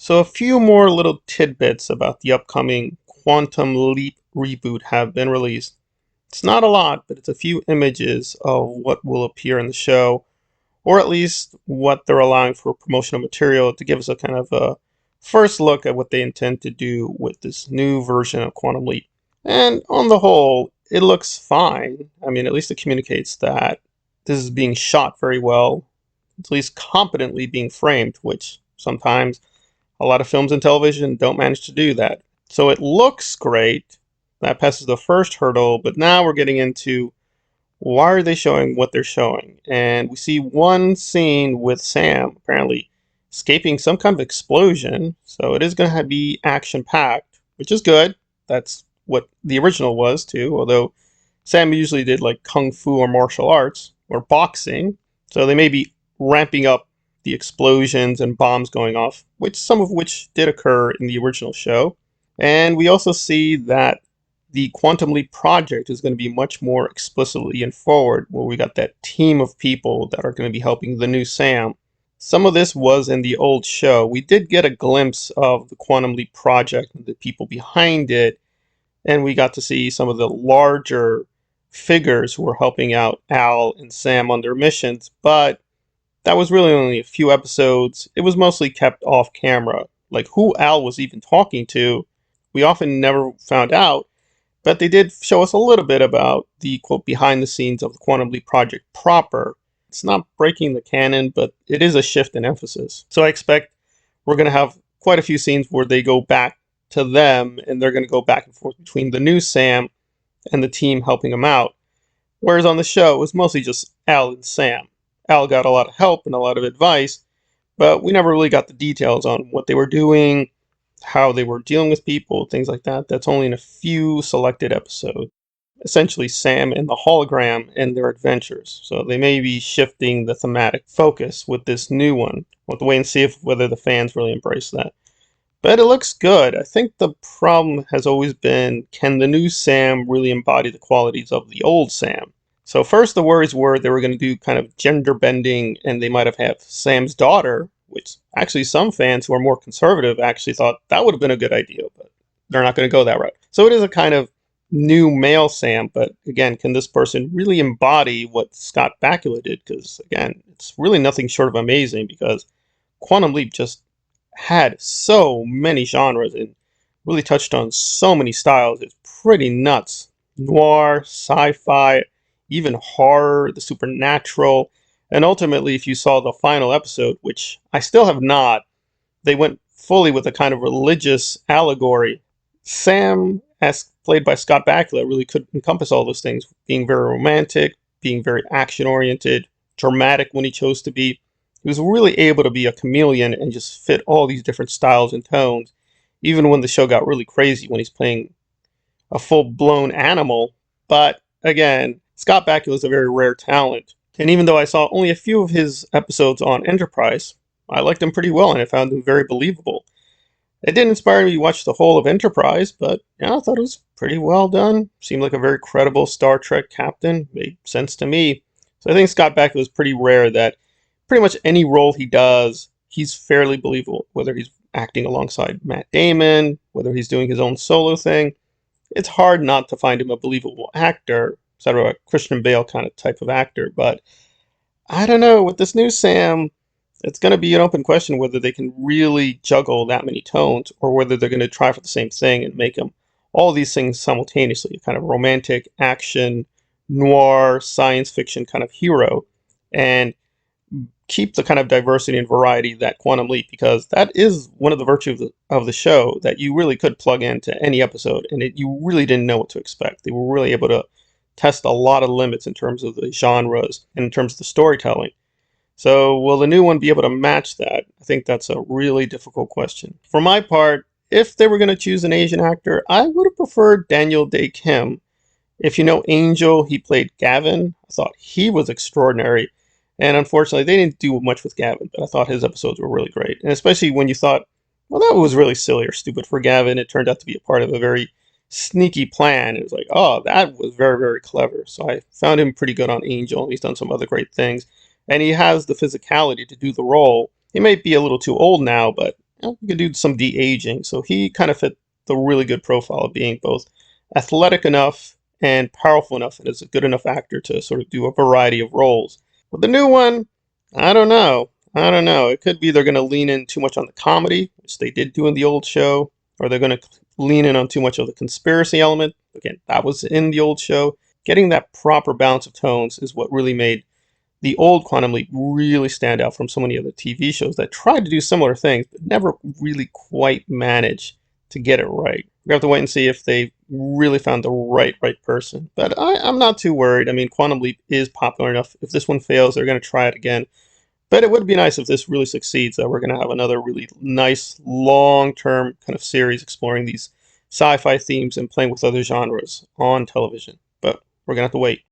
So a few more little tidbits about the upcoming Quantum Leap reboot have been released. It's not a lot, but it's a few images of what will appear in the show, or at least what they're allowing for promotional material to give us a kind of a first look at what they intend to do with this new version of Quantum Leap. And on the whole, it looks fine. I mean, at least it communicates that this is being shot very well, at least competently being framed, which sometimes a lot of films and television don't manage to do that. So it looks great. That passes the first hurdle, but now we're getting into why are they showing what they're showing? And we see one scene with Sam apparently escaping some kind of explosion. So it is going to be action packed, which is good. That's what the original was too, although Sam usually did like kung fu or martial arts or boxing. So they may be ramping up the explosions and bombs going off, which some of which did occur in the original show. And we also see that the Quantum Leap project is going to be much more explicitly in forward, where we got that team of people that are going to be helping the new Sam. Some of this was in the old show. We did get a glimpse of the Quantum Leap project and the people behind it, and we got to see some of the larger figures who were helping out Al and Sam on their missions, but that was really only a few episodes. It was mostly kept off camera. Like who Al was even talking to, we often never found out, but they did show us a little bit about the quote behind the scenes of the Quantum Leap project proper. It's not breaking the canon, but it is a shift in emphasis. So I expect we're going to have quite a few scenes where they go back to them and they're going to go back and forth between the new Sam and the team helping him out. Whereas on the show, it was mostly just Al and Sam. Al got a lot of help and a lot of advice, but we never really got the details on what they were doing, how they were dealing with people, things like that. That's only in a few selected episodes. Essentially, Sam and the hologram and their adventures. So they may be shifting the thematic focus with this new one. We'll have to wait and see whether the fans really embrace that. But it looks good. I think the problem has always been, can the new Sam really embody the qualities of the old Sam? So first the worries were they were going to do kind of gender bending and they might have had Sam's daughter, which actually some fans who are more conservative actually thought that would have been a good idea, but they're not going to go that route. So it is a kind of new male Sam, but again, can this person really embody what Scott Bakula did? Because again, it's really nothing short of amazing because Quantum Leap just had so many genres and really touched on so many styles. It's pretty nuts. Noir, sci-fi, even horror, the supernatural, and ultimately, if you saw the final episode, which I still have not, they went fully with a kind of religious allegory. Sam, as played by Scott Bakula, really could encompass all those things, being very romantic, being very action-oriented, dramatic when he chose to be. He was really able to be a chameleon and just fit all these different styles and tones, even when the show got really crazy when he's playing a full-blown animal. But again, Scott Bakula is a very rare talent. And even though I saw only a few of his episodes on Enterprise, I liked him pretty well and I found him very believable. It didn't inspire me to watch the whole of Enterprise, but yeah, I thought it was pretty well done. Seemed like a very credible Star Trek captain. Made sense to me. So I think Scott Bakula is pretty rare that pretty much any role he does, he's fairly believable. Whether he's acting alongside Matt Damon, whether he's doing his own solo thing, it's hard not to find him a believable actor, sort of a Christian Bale kind of type of actor. But I don't know, with this new Sam, it's going to be an open question whether they can really juggle that many tones or whether they're going to try for the same thing and make him all these things simultaneously, kind of romantic, action, noir, science fiction kind of hero, and keep the kind of diversity and variety that Quantum Leap, because that is one of the virtues of the show, that you really could plug into any episode and you really didn't know what to expect. They were really able to test a lot of limits in terms of the genres and in terms of the storytelling. So will the new one be able to match that? I think that's a really difficult question. For my part, if they were going to choose an Asian actor, I would have preferred Daniel Dae Kim. If you know Angel, he played Gavin. I thought he was extraordinary. And unfortunately, they didn't do much with Gavin, but I thought his episodes were really great. And especially when you thought, well, that was really silly or stupid for Gavin. It turned out to be a part of a very sneaky plan. It was like, oh, that was very, very clever. So I found him pretty good on Angel. He's done some other great things. And he has the physicality to do the role. He may be a little too old now, but you could do some de-aging. So he kind of fit the really good profile of being both athletic enough and powerful enough, and is a good enough actor to sort of do a variety of roles. With the new one, I don't know. I don't know. It could be they're going to lean in too much on the comedy, which they did do in the old show, or they're going to lean in on too much of the conspiracy element. Again, that was in the old show. Getting that proper balance of tones is what really made the old Quantum Leap really stand out from so many other TV shows that tried to do similar things, but never really quite managed to get it right. We have to wait and see if they really found the right person. But I'm not too worried. I mean, Quantum Leap is popular enough. If this one fails, they're going to try it again. But it would be nice if this really succeeds, that we're going to have another really nice, long-term kind of series exploring these sci-fi themes and playing with other genres on television. But we're going to have to wait.